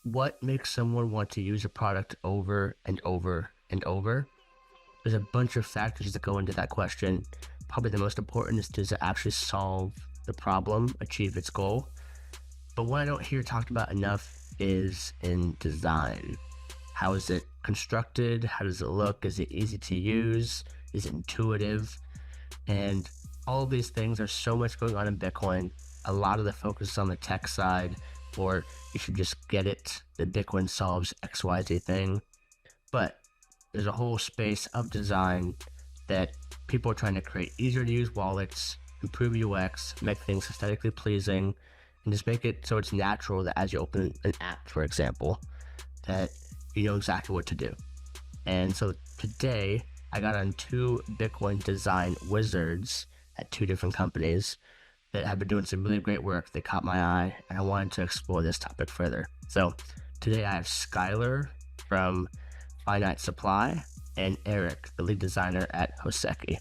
what makes someone want to use a product over and over and over? There's a bunch of factors that go into that question. Probably the most important is does it actually solve the problem, achieve its goal? But what I don't hear talked about enough is in design. How is it constructed? How does it look? Is it easy to use? Is it intuitive? And all of these things, there's so much going on in Bitcoin. A lot of the focus is on the tech side, or you should just get it that Bitcoin solves XYZ thing. But there's a whole space of design that people are trying to create easier to use wallets, improve UX, make things aesthetically pleasing, and just make it so it's natural that as you open an app, for example, that you know exactly what to do. And so today, I got on two Bitcoin design wizards at two different companies that have been doing some really great work. They caught my eye, and I wanted to explore this topic further. So today I have Skyler from Finite Supply and Erik, the lead designer at Hoseki.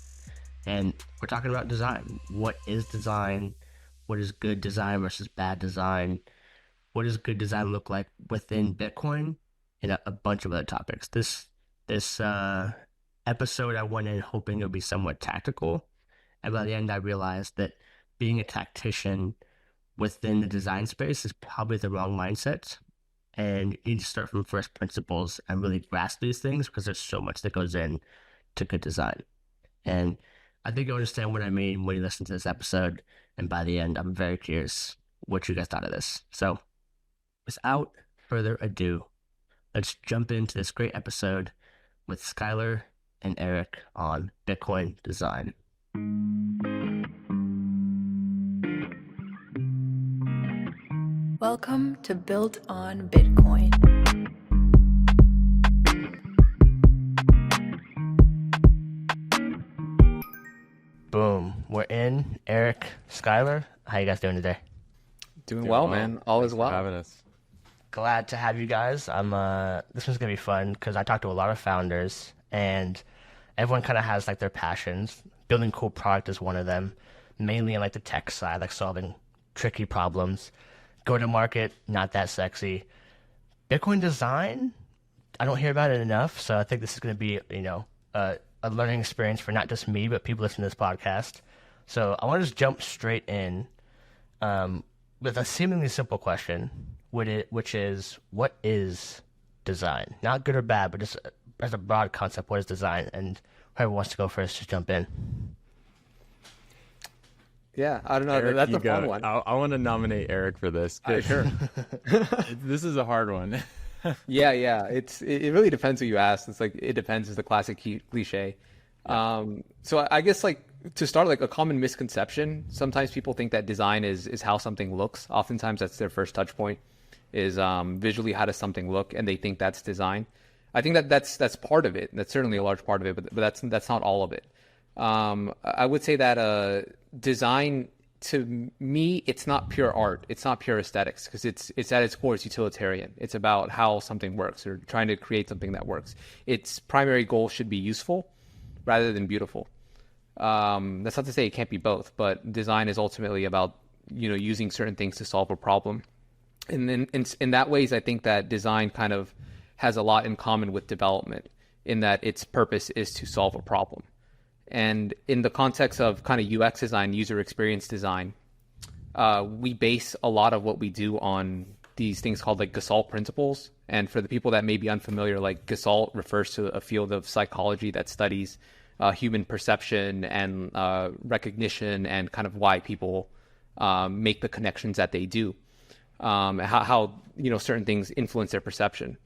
And we're talking about design. What is design? What is good design versus bad design? What does good design look like within Bitcoin? And a bunch of other topics. This episode, I went in hoping it would be somewhat tactical, and by the end, I realized that being a tactician within the design space is probably the wrong mindset. And you need to start from first principles and really grasp these things because there's so much that goes in to good design. And I think you'll understand what I mean when you listen to this episode. And by the end, I'm very curious what you guys thought of this. So without further ado, let's jump into this great episode with Skyler and Erik on Bitcoin design. Welcome to Built on Bitcoin. Boom. We're in. Erik, Skyler, how you guys doing today? Doing well, man. All is Thanks well. for having us. Glad to have you guys. This one's gonna be fun because I talked to a lot of founders and everyone kind of has like their passions. Building cool product is one of them, mainly in like the tech side, like solving tricky problems. Go to market, not that sexy. Bitcoin design, I don't hear about it enough, so I think this is gonna be a learning experience for not just me but people listening to this podcast. So I want to just jump straight in with a seemingly simple question, which is, what is design? Not good or bad, but just as a broad concept, what is design? And whoever wants to go first, just jump in. Yeah, I don't know. Erik, That's you a fun go. one. I want to nominate Erik for this. Sure. This is a hard one. Yeah. It really depends who you ask. It's like it depends is the classic cliche. So I guess like to start, like a common misconception. Sometimes people think that design is how something looks. Oftentimes that's their first touch point. Is visually how does something look, and they think that's design. I think that's part of it. That's certainly a large part of it, but that's not all of it. I would say that design, to me, it's not pure art. It's not pure aesthetics because it's at its core, it's utilitarian. It's about how something works or trying to create something that works. Its primary goal should be useful rather than beautiful. That's not to say it can't be both, but design is ultimately about using certain things to solve a problem. And then in that ways, I think that design kind of has a lot in common with development in that its purpose is to solve a problem. And in the context of kind of UX design, user experience design, we base a lot of what we do on these things called like Gestalt principles. And for the people that may be unfamiliar, like Gestalt refers to a field of psychology that studies human perception and recognition and kind of why people make the connections that they do. How certain things influence their perception.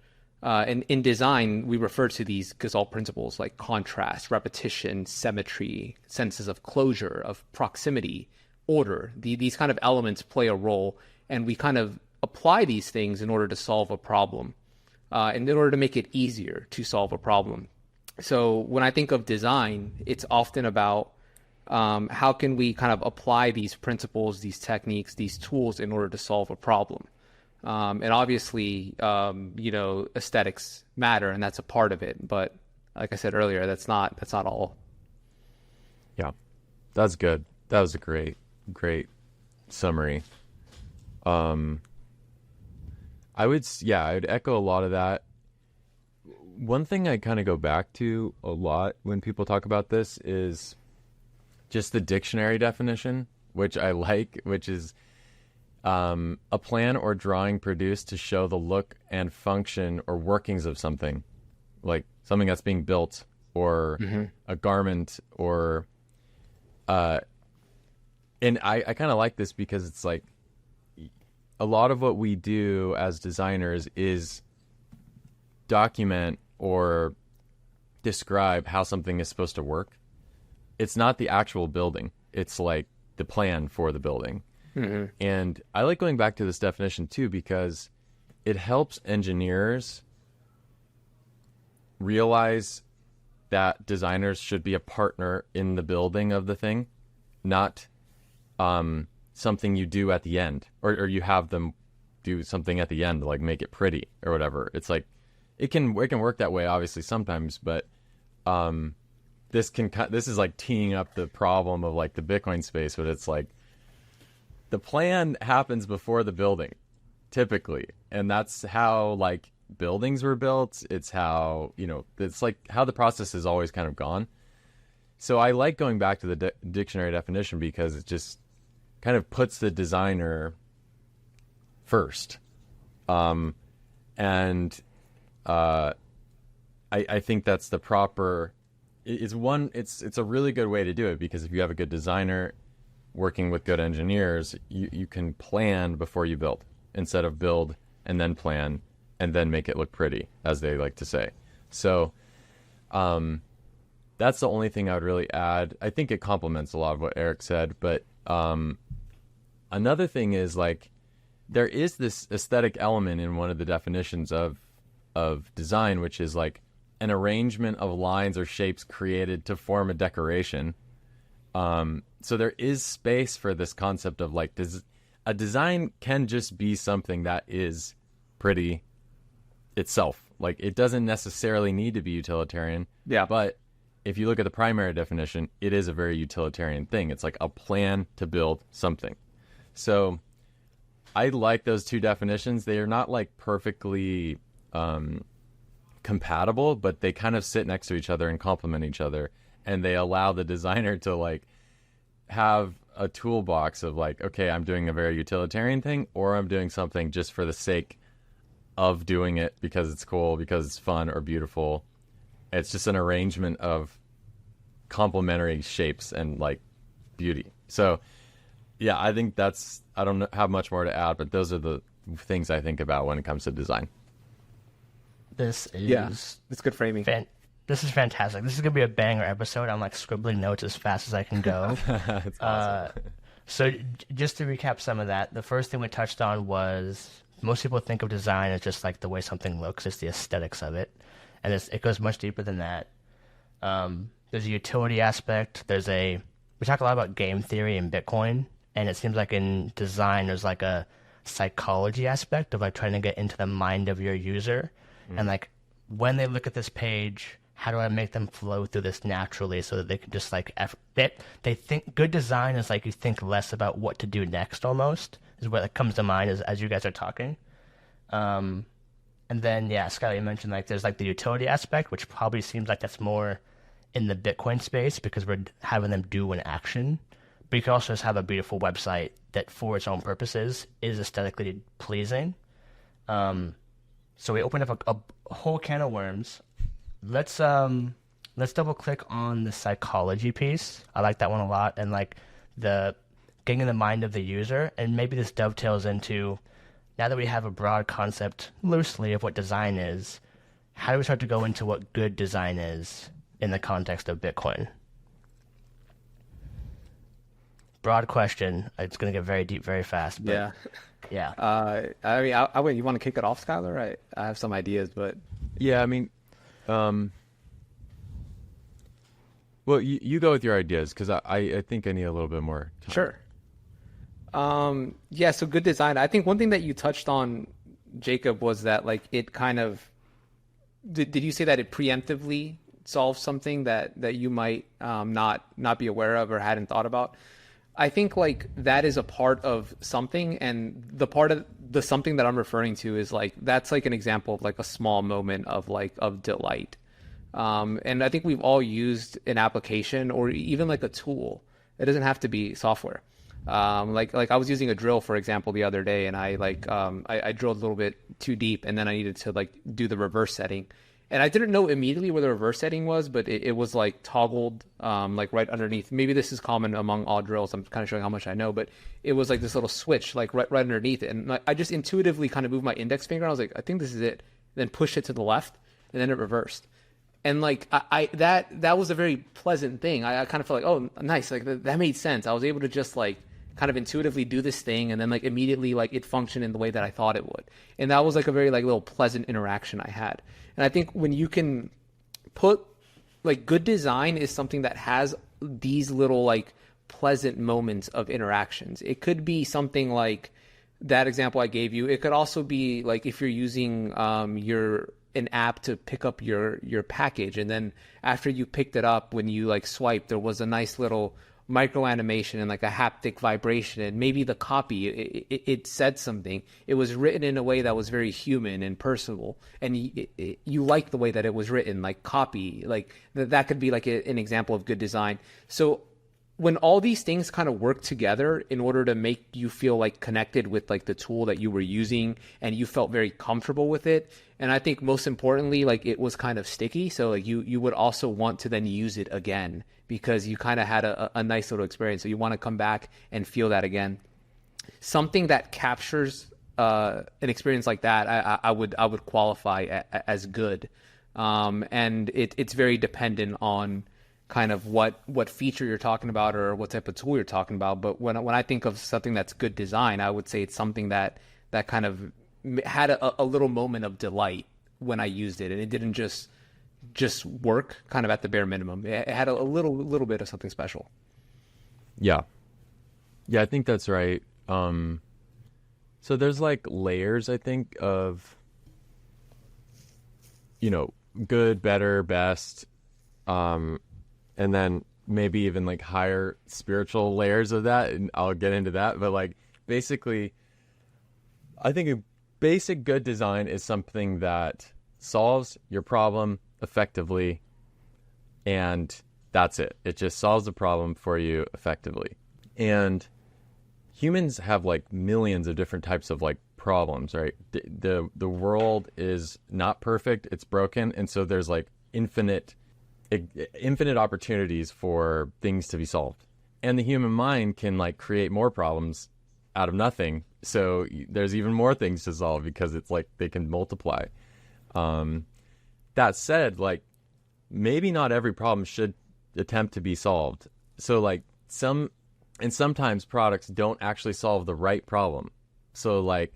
And in design, we refer to these Gestalt principles like contrast, repetition, symmetry, senses of closure, of proximity, order. These kind of elements play a role, and we kind of apply these things in order to solve a problem, and in order to make it easier to solve a problem. So when I think of design, it's often about how can we kind of apply these principles, these techniques, these tools in order to solve a problem. And obviously, aesthetics matter, and that's a part of it. But like I said earlier, that's not all. Yeah, that's good. That was a great summary. I would echo a lot of that. One thing I kind of go back to a lot when people talk about this is just the dictionary definition, which I like, which is a plan or drawing produced to show the look and function or workings of something, like something that's being built or a garment or and I kind of like this because it's like a lot of what we do as designers is document or describe how something is supposed to work. It's not the actual building. It's like the plan for the building. And I like going back to this definition too, because it helps engineers realize that designers should be a partner in the building of the thing, not something you do at the end, or you have them do something at the end to like make it pretty or whatever. It's like it can work that way obviously sometimes, but this is like teeing up the problem of like the Bitcoin space, but it's like the plan happens before the building typically, and that's how like buildings were built. It's how, it's like how the process has always kind of gone. So I like going back to the dictionary definition because it just kind of puts the designer first. I think that's the proper, it's a really good way to do it, because if you have a good designer working with good engineers, you can plan before you build instead of build and then plan and then make it look pretty, as they like to say. So that's the only thing I would really add. I think it complements a lot of what Erik said, but another thing is like there is this aesthetic element in one of the definitions of design, which is like an arrangement of lines or shapes created to form a decoration. So there is space for this concept of like a design can just be something that is pretty itself. Like it doesn't necessarily need to be utilitarian. Yeah. But if you look at the primary definition, it is a very utilitarian thing. It's like a plan to build something. So I like those two definitions. They are not like perfectly compatible, but they kind of sit next to each other and complement each other. And they allow the designer to like have a toolbox of like, okay, I'm doing a very utilitarian thing, or I'm doing something just for the sake of doing it because it's cool, because it's fun or beautiful. It's just an arrangement of complementary shapes and like beauty. So yeah, I think I don't have much more to add, but those are the things I think about when it comes to design. This is it's good framing. This is fantastic. This is going to be a banger episode. I'm like scribbling notes as fast as I can go. It's awesome. So just to recap some of that, the first thing we touched on was most people think of design as just like the way something looks. It's the aesthetics of it. And it goes much deeper than that. There's a utility aspect. We talk a lot about game theory in Bitcoin, and it seems like in design there's like a psychology aspect of like trying to get into the mind of your user. And like when they look at this page, how do I make them flow through this naturally so that they can just like they think good design is like you think less about what to do next, almost is what like comes to mind as you guys are talking. And then Skyler, you mentioned like there's like the utility aspect, which probably seems like that's more in the Bitcoin space because we're having them do an action. But you can also just have a beautiful website that for its own purposes is aesthetically pleasing. So we opened up a whole can of worms. Let's double click on the psychology piece. I like that one a lot, and like the getting in the mind of the user, and maybe this dovetails into now that we have a broad concept loosely of what design is, how do we start to go into what good design is in the context of Bitcoin? Broad question. It's going to get very deep very fast. But yeah. I mean, you want to kick it off, Skyler? I have some ideas, but yeah, I mean, well, you go with your ideas because I think I need a little bit more time. Sure. So good design. I think one thing that you touched on, Jacob, was that like it kind of did you say that it preemptively solves something that you might not be aware of or hadn't thought about? I think like that is a part of something, and the part of the something that I'm referring to is like that's like an example of like a small moment of like of delight. And I think we've all used an application or even like a tool. It doesn't have to be software. Like I was using a drill, for example, the other day, and I drilled a little bit too deep, and then I needed to like do the reverse setting, and I didn't know immediately where the reverse setting was, but it was like toggled like right underneath. Maybe this is common among all drills. I'm kind of showing how much I know, but it was like this little switch like right underneath it, and like, I just intuitively kind of moved my index finger. And I was like, I think this is it. Then pushed it to the left, and then it reversed. And like that was a very pleasant thing. I kind of felt like, oh, nice, like that made sense. I was able to just like kind of intuitively do this thing, and then like immediately like it functioned in the way that I thought it would. And that was like a very like little pleasant interaction I had. And I think when you can put like good design is something that has these little like pleasant moments of interactions. It could be something like that example I gave you. It could also be like if you're using your an app to pick up your package, and then after you picked it up, when you like swipe, there was a nice little micro animation and like a haptic vibration, and maybe the copy it said something. It was written in a way that was very human and personable, and you like the way that it was written, like copy, like that could be like an example of good design. So when all these things kind of work together in order to make you feel like connected with like the tool that you were using, and you felt very comfortable with it, and I think most importantly, like it was kind of sticky, so like you would also want to then use it again because you kind of had a nice little experience, so you want to come back and feel that again. Something that captures an experience like that, I would qualify as good, and it's very dependent on kind of what feature you're talking about or what type of tool you're talking about. But when I think of something that's good design, I would say it's something that kind of had a little moment of delight when I used it, and it didn't just work kind of at the bare minimum. It had a little bit of something special. Yeah, I think that's right. So there's like layers, I think, of good, better, best, and then maybe even like higher spiritual layers of that, and I'll get into that. But like basically, I think a basic good design is something that solves your problem effectively, and that's it. It just solves the problem for you effectively. And humans have like millions of different types of like problems, right? The world is not perfect, it's broken, and so there's like infinite opportunities for things to be solved. And the human mind can like create more problems out of nothing, so there's even more things to solve because it's like they can multiply. That said, like maybe not every problem should attempt to be solved. So like sometimes products don't actually solve the right problem. So like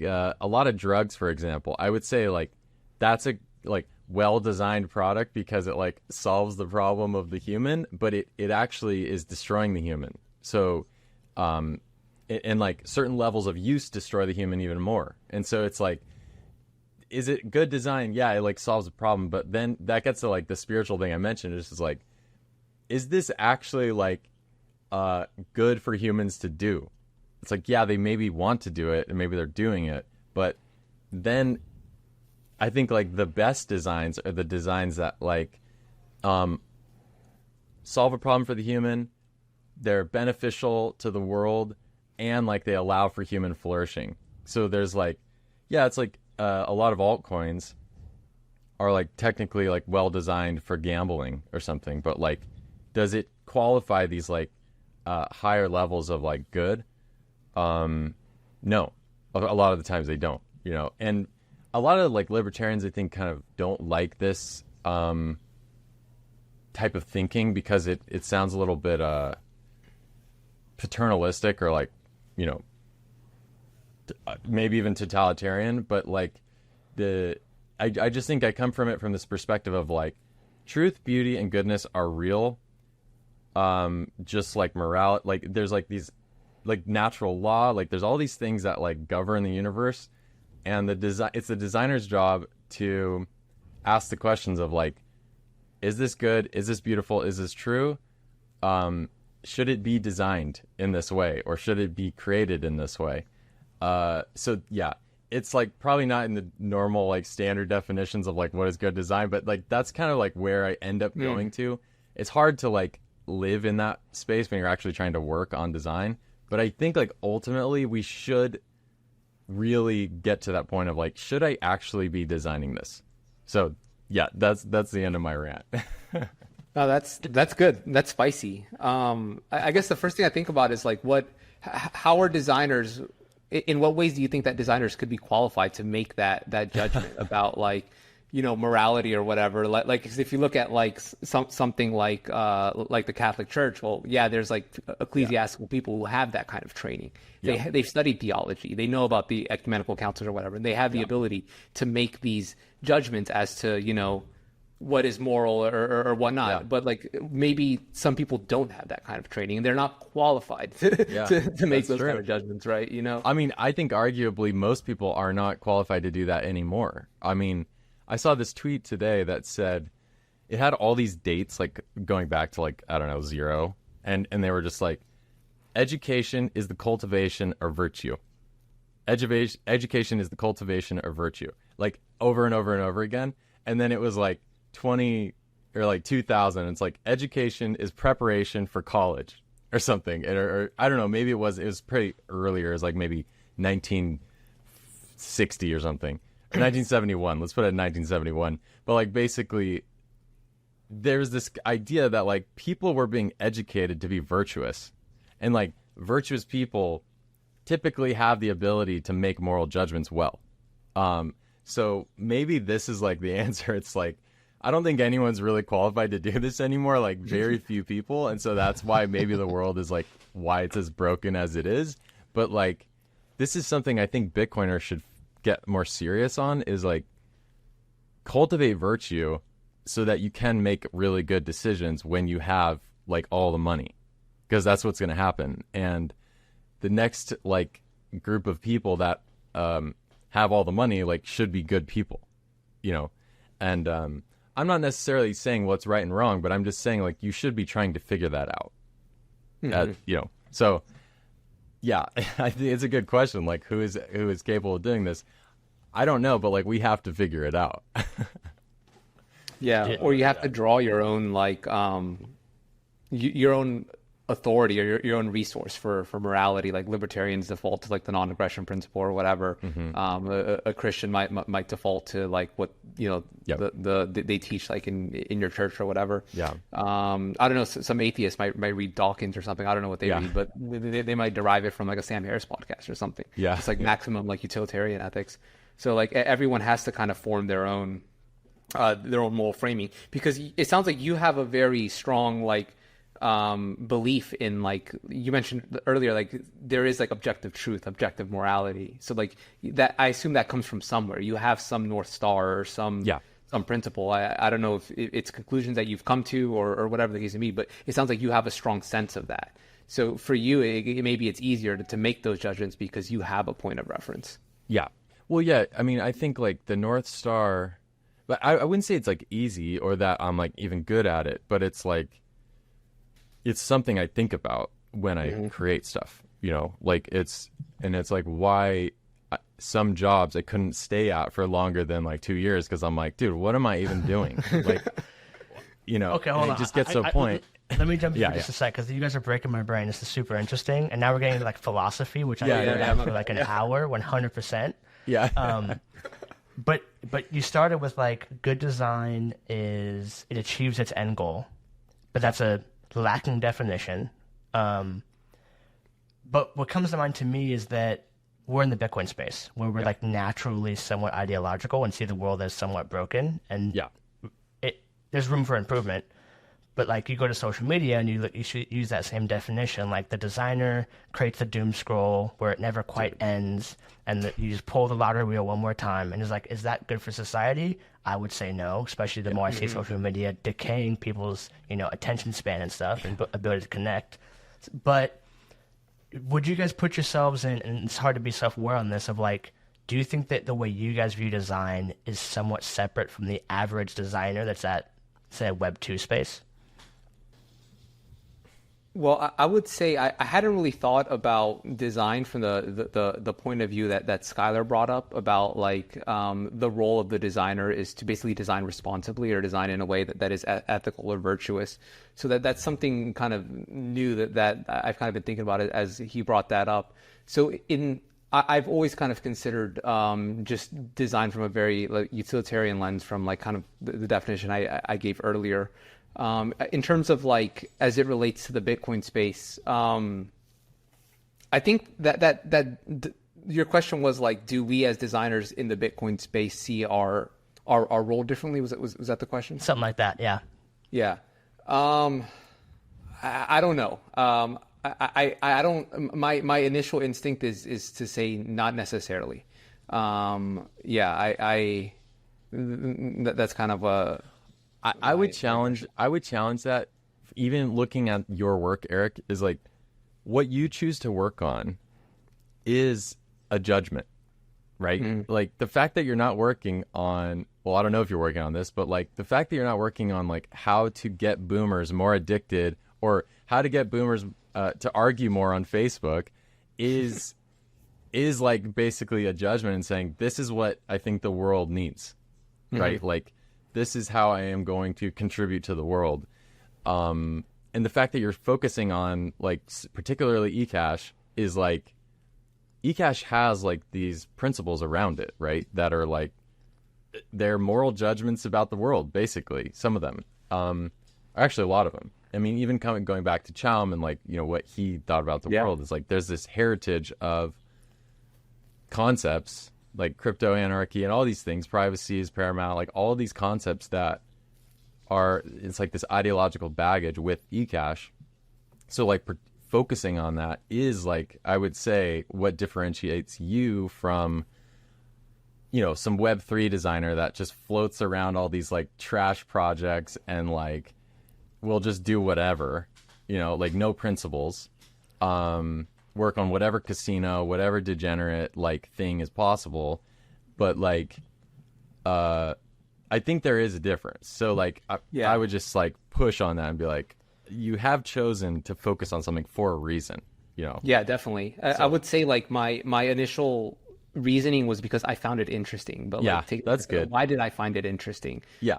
a lot of drugs, for example, I would say like that's a like well-designed product because it like solves the problem of the human, but it actually is destroying the human. So and like certain levels of use destroy the human even more. And so it's like, is it good design? Yeah, it like solves the problem, but then that gets to like the spiritual thing I mentioned. It's just like, is this actually like good for humans to do? It's like, yeah, they maybe want to do it and maybe they're doing it, but then I think like the best designs are the designs that like solve a problem for the human, they're beneficial to the world, and like they allow for human flourishing. So there's like, yeah, it's like a lot of altcoins are like technically like well designed for gambling or something, but like does it qualify these like higher levels of like good? No, a lot of the times they don't, and a lot of like libertarians I think kind of don't like this type of thinking because it sounds a little bit paternalistic or like maybe even totalitarian, but like I just think I come from it from this perspective of like truth, beauty, and goodness are real, just like morality. Like there's like these like natural law, like there's all these things that like govern the universe, and it's the designer's job to ask the questions of like, is this good, is this beautiful, is this true, should it be designed in this way, or should it be created in this way? So yeah, it's like probably not in the normal like standard definitions of like what is good design, but like that's kind of like where I end up going to. It's hard to like live in that space when you're actually trying to work on design, but I think like ultimately we should really get to that point of like, should I actually be designing this? So yeah, that's the end of my rant. No, that's good. That's spicy. I guess the first thing I think about is like how are designers, in what ways do you think that designers could be qualified to make that judgment about like, you know, morality or whatever? Like if you look at like something like the Catholic Church, well, yeah, there's like ecclesiastical people who have that kind of training. They've studied theology. They know about the ecumenical councils or whatever, and they have the ability to make these judgments as to, you know, what is moral or whatnot. But like maybe some people don't have that kind of training and they're not qualified to make those kind of judgments, right? You know? I mean, I think arguably most people are not qualified to do that anymore. I mean, I saw this tweet today that said it had all these dates like going back to like, I don't know, 0. And they were just like, education is the cultivation of virtue. Education is the cultivation of virtue. Like over and over and over again. And then it was like 20 or like 2000. It's like education is preparation for college or something. Or I don't know, maybe it was pretty earlier. It was like maybe 1960 or something. 1971. Let's put it at 1971. But like basically there's this idea that like people were being educated to be virtuous, and like virtuous people typically have the ability to make moral judgments well. So maybe this is like the answer. It's like, I don't think anyone's really qualified to do this anymore, like very few people. And so that's why maybe the world is like why it's as broken as it is. But like, this is something I think Bitcoiners should get more serious on, is like cultivate virtue so that you can make really good decisions when you have like all the money, because that's what's going to happen. And the next like group of people that have all the money like should be good people, you know. And I'm not necessarily saying what's right and wrong, but I'm just saying like you should be trying to figure that out. You know, so yeah, I think it's a good question. Like who is capable of doing this? I don't know, but like we have to figure it out. Or you have to draw your own like your own authority or your own resource for morality. Like libertarians default to like the non-aggression principle or whatever. A Christian might default to like what, you know, they teach like in your church or whatever. I don't know, some atheists might read Dawkins or something. I don't know what they read, but they might derive it from like a Sam Harris podcast or something. It's like maximum like utilitarian ethics. So like everyone has to kind of form their own moral framing, because it sounds like you have a very strong like belief in, like you mentioned earlier, like there is like objective truth, objective morality. So like that, I assume that comes from somewhere. You have some North Star or some principle. I don't know if it's conclusions that you've come to or whatever the case may be, but it sounds like you have a strong sense of that. So for you, maybe it's easier to make those judgments because you have a point of reference. Yeah. Well, yeah. I mean, I think like the North Star, but I wouldn't say it's like easy or that I'm like even good at it, but it's like, it's something I think about when I create stuff, you know, like it's like why some jobs I couldn't stay at for longer than like 2 years. Cause I'm like, dude, what am I even doing? Like, you know, okay, hold on. It just gets to a point. Let me jump in for just a sec, because you guys are breaking my brain. This is super interesting. And now we're getting into like philosophy, which I could go down for like an hour, 100%. Yeah. But you started with like good design is it achieves its end goal, but that's a lacking definition. But what comes to mind to me is that we're in the Bitcoin space where we're like naturally somewhat ideological and see the world as somewhat broken, and there's room for improvement. But like you go to social media and you should use that same definition. Like the designer creates the doom scroll where it never quite ends, and you just pull the lottery wheel one more time. And it's like, is that good for society? I would say no, especially the more I see social media decaying people's, you know, attention span and stuff and ability to connect. But would you guys put yourselves in, and it's hard to be self-aware on this, of like, do you think that the way you guys view design is somewhat separate from the average designer that's at, say, a Web 2 space? Well, I would say I hadn't really thought about design from the point of view that Skylar brought up about like the role of the designer is to basically design responsibly or design in a way that is ethical or virtuous. So that's something kind of new that I've kind of been thinking about it as he brought that up. So I've always kind of considered just design from a very like, utilitarian lens from like kind of the definition I gave earlier. In terms of like as it relates to the Bitcoin space, I think that your question was like, do we as designers in the Bitcoin space see our role differently? Was that the question? Something like that, yeah. Yeah. I don't know. I don't. My initial instinct is to say not necessarily. Yeah. That's kind of a. I would challenge that. Even looking at your work, Eric, is like what you choose to work on is a judgment, right? Mm-hmm. Like the fact that you're not working on, well, I don't know if you're working on this, but like the fact that you're not working on like how to get boomers more addicted or how to get boomers to argue more on Facebook is like basically a judgment and saying this is what I think the world needs, right? Mm-hmm. Like this is how I am going to contribute to the world. And the fact that you're focusing on like particularly eCash is like eCash has like these principles around it, right? That are like they're moral judgments about the world, basically. Some of them, actually a lot of them. I mean, even going back to Chaum and like you know what he thought about the world is like there's this heritage of concepts like crypto anarchy and all these things, privacy is paramount, like all of these concepts that are, it's like this ideological baggage with eCash. So like focusing on that is like, I would say what differentiates you from, you know, some Web3 designer that just floats around all these like trash projects and like, will just do whatever, you know, like no principles, work on whatever casino, whatever degenerate like thing is possible. But like, I think there is a difference. So like, I would just like push on that and be like, you have chosen to focus on something for a reason, you know? Yeah, definitely. I would say like my initial reasoning was because I found it interesting, but yeah, like, that's good. Why did I find it interesting? Yeah.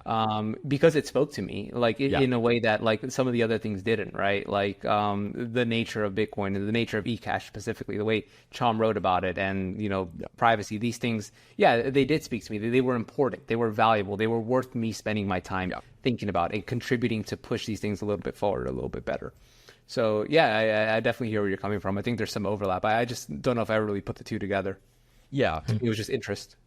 Because it spoke to me like in a way that like some of the other things didn't, right? Like the nature of Bitcoin and the nature of eCash specifically, the way Chaum wrote about it, and you know, privacy, these things, they did speak to me. They were important, they were valuable, they were worth me spending my time thinking about and contributing to push these things a little bit forward, a little bit better. So yeah, I definitely hear where you're coming from. I think there's some overlap. I just don't know if I ever really put the two together. Yeah. It was just interest.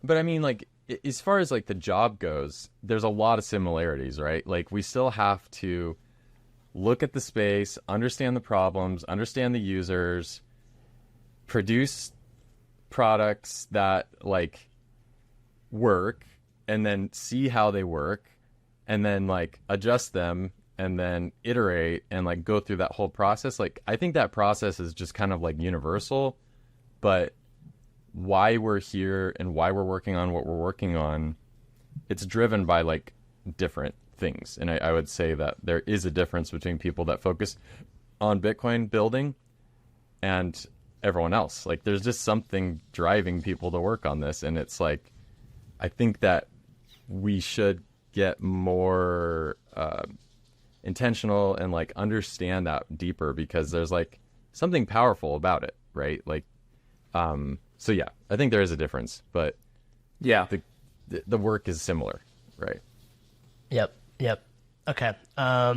But I mean, like, as far as like the job goes, there's a lot of similarities, right? Like, we still have to look at the space, understand the problems, understand the users, produce products that like work, and then see how they work, and then like adjust them, and then iterate and like go through that whole process. Like, I think that process is just kind of like universal, but why we're here and why we're working on what we're working on, it's driven by like different things. And I would say that there is a difference between people that focus on Bitcoin building and everyone else. Like, there's just something driving people to work on this. And it's like, I think that we should get more intentional and like understand that deeper, because there's like something powerful about it, right? Like, so yeah, I think there is a difference, but yeah, the work is similar, right? Yep. Okay. I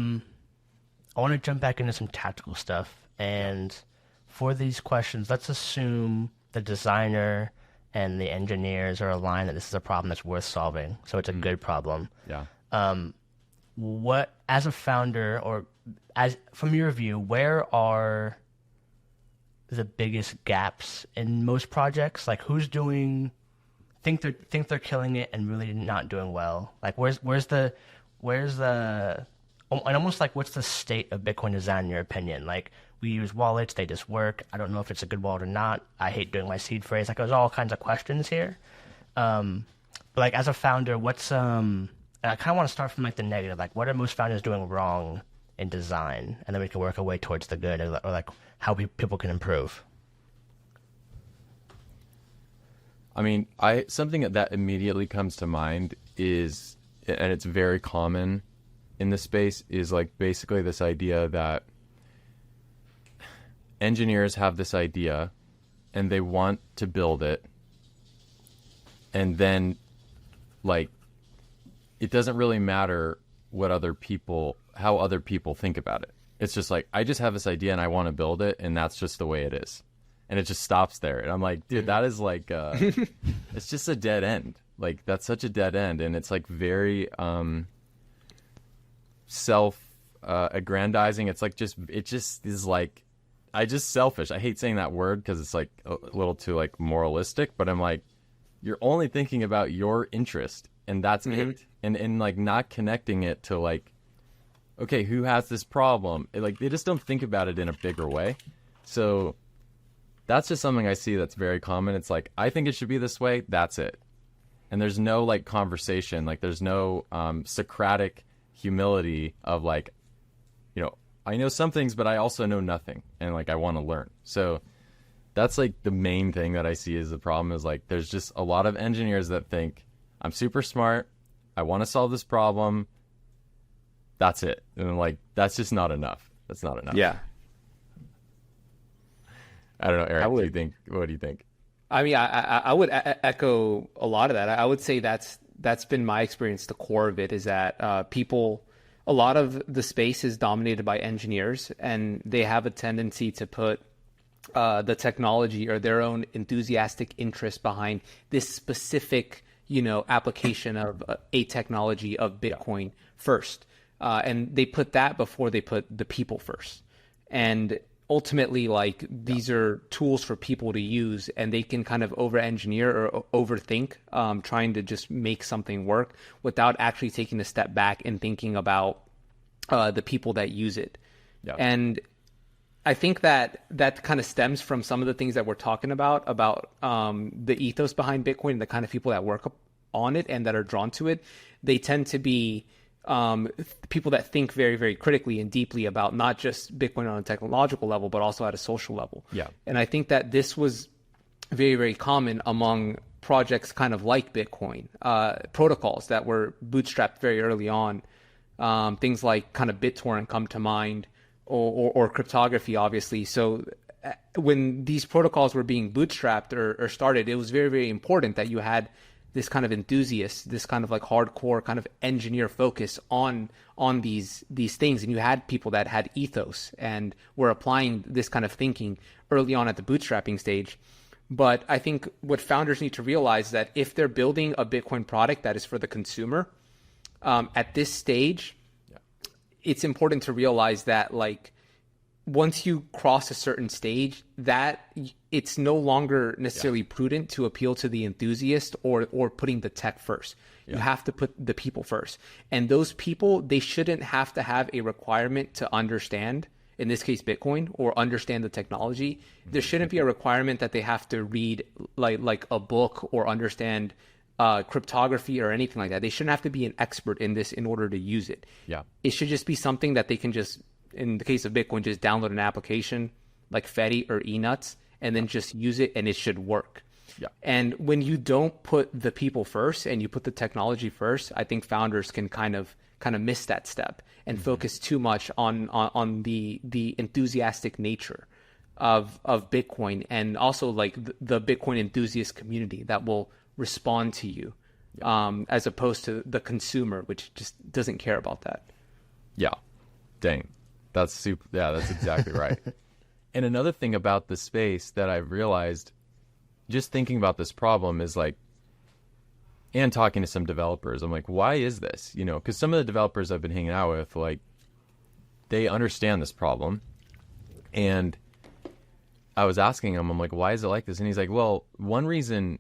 want to jump back into some tactical stuff, and for these questions, let's assume the designer and the engineers are aligned that this is a problem that's worth solving, so it's a good problem. Yeah. What, as a founder, or as from your view, where are the biggest gaps in most projects? Like, who's think they're killing it and really not doing well? Like, where's the and almost like, what's the state of Bitcoin design in your opinion? Like, we use wallets, they just work. I don't know if it's a good wallet or not. I hate doing my seed phrase. Like, there's all kinds of questions here. But like, as a founder, what's I kind of want to start from like the negative. Like, what are most founders doing wrong in design, and then we can work our way towards the good, or like how people can improve. I mean, something that immediately comes to mind is, and it's very common in this space, is like basically this idea that engineers have this idea and they want to build it, and then like it doesn't really matter how other people think about it. It's just like, I just have this idea and I want to build it, and that's just the way it is. And it just stops there. And I'm like, dude, that is like, it's just a dead end. Like, that's such a dead end. And it's like very self-aggrandizing. It's like, it just is like, selfish. I hate saying that word because it's like a little too like moralistic, but I'm like, you're only thinking about your interest, and that's it. And like not connecting it to like, okay, who has this problem? Like, they just don't think about it in a bigger way. So that's just something I see that's very common. It's like, I think it should be this way. That's it. And there's no like conversation. Like, there's no Socratic humility of like, I know some things, but I also know nothing. And like, I want to learn. So that's like the main thing that I see is the problem, is like, there's just a lot of engineers that think, I'm super smart, I want to solve this problem, that's it. And like, that's just not enough. That's not enough. Yeah. I don't know, Eric, what do you think? I mean, I would echo a lot of that. I would say that's been my experience. The core of it is that a lot of the space is dominated by engineers, and they have a tendency to put the technology or their own enthusiastic interest behind this specific, application of a technology of Bitcoin first. And they put that before they put the people first. And ultimately, like, these are tools for people to use, and they can kind of over-engineer or overthink, trying to just make something work without actually taking a step back and thinking about the people that use it. Yeah. And I think that kind of stems from some of the things that we're talking about the ethos behind Bitcoin and the kind of people that work on it and that are drawn to it. They tend to be people that think very, very critically and deeply about not just Bitcoin on a technological level, but also at a social level. Yeah. And I think that this was very, very common among projects kind of like Bitcoin, protocols that were bootstrapped very early on. Things like kind of BitTorrent come to mind, or cryptography, obviously. So when these protocols were being bootstrapped or started, it was very, very important that you had this kind of enthusiast, this kind of like hardcore kind of engineer focus on these things. And you had people that had ethos and were applying this kind of thinking early on at the bootstrapping stage. But I think what founders need to realize is that if they're building a Bitcoin product that is for the consumer, at this stage, it's important to realize that like once you cross a certain stage, that it's no longer necessarily prudent to appeal to the enthusiast or putting the tech first. You have to put the people first. And those people, they shouldn't have to have a requirement to understand, in this case, Bitcoin, or understand the technology. There shouldn't be a requirement that they have to read like a book or understand cryptography or anything like that. They shouldn't have to be an expert in this in order to use it. Yeah. It should just be something that they can just, in the case of Bitcoin, just download an application like Fedi or eNuts and then just use it, and it should work. Yeah. And when you don't put the people first and you put the technology first, I think founders can kind of miss that step and focus too much on the enthusiastic nature of Bitcoin, and also like the Bitcoin enthusiast community that will respond to you, as opposed to the consumer, which just doesn't care about that. Yeah. Dang. That's super. Yeah, that's exactly right. And another thing about the space that I've realized, just thinking about this problem, is like, and talking to some developers, I'm like, why is this? Because some of the developers I've been hanging out with, like, they understand this problem. And I was asking him, I'm like, why is it like this? And he's like, well, one reason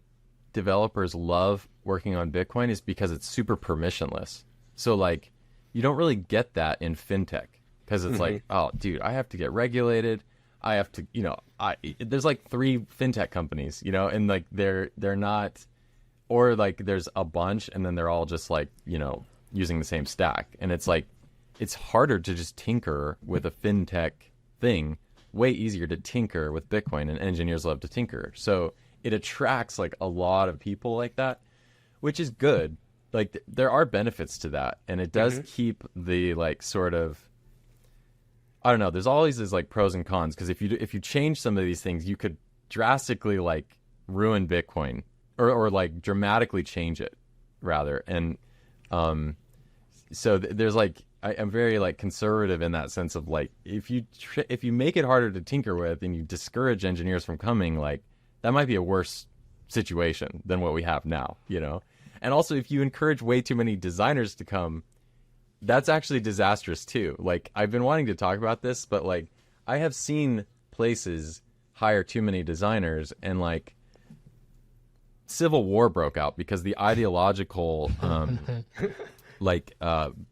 developers love working on Bitcoin is because it's super permissionless. So like, you don't really get that in fintech, because it's like, oh, dude, I have to get regulated. I have to, there's like 3 fintech companies, and like they're not, or like there's a bunch and then they're all just like, using the same stack. And it's like, it's harder to just tinker with a fintech thing, way easier to tinker with Bitcoin, and engineers love to tinker. So it attracts like a lot of people like that, which is good. Like there are benefits to that, and it does keep the like sort of, I don't know, there's always these like pros and cons, because if you change some of these things, you could drastically like ruin Bitcoin, or like dramatically change it rather. And so there's like, I'm very like conservative in that sense of like, if you make it harder to tinker with and you discourage engineers from coming, like that might be a worse situation than what we have now, you know? And also if you encourage way too many designers to come, that's actually disastrous too. Like I've been wanting to talk about this, but like I have seen places hire too many designers, and like civil war broke out because the ideological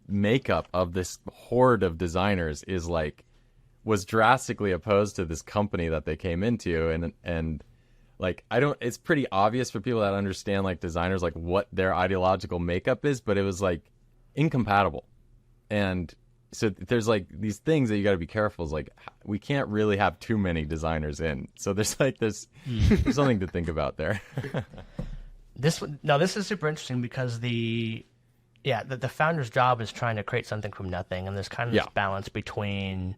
makeup of this horde of designers was drastically opposed to this company that they came into, and like it's pretty obvious for people that understand like designers like what their ideological makeup is, but it was like incompatible. And so there's like these things that you got to be careful, is like we can't really have too many designers in, so there's something to think about there. This is super interesting because the founder's job is trying to create something from nothing, and there's kind of this balance between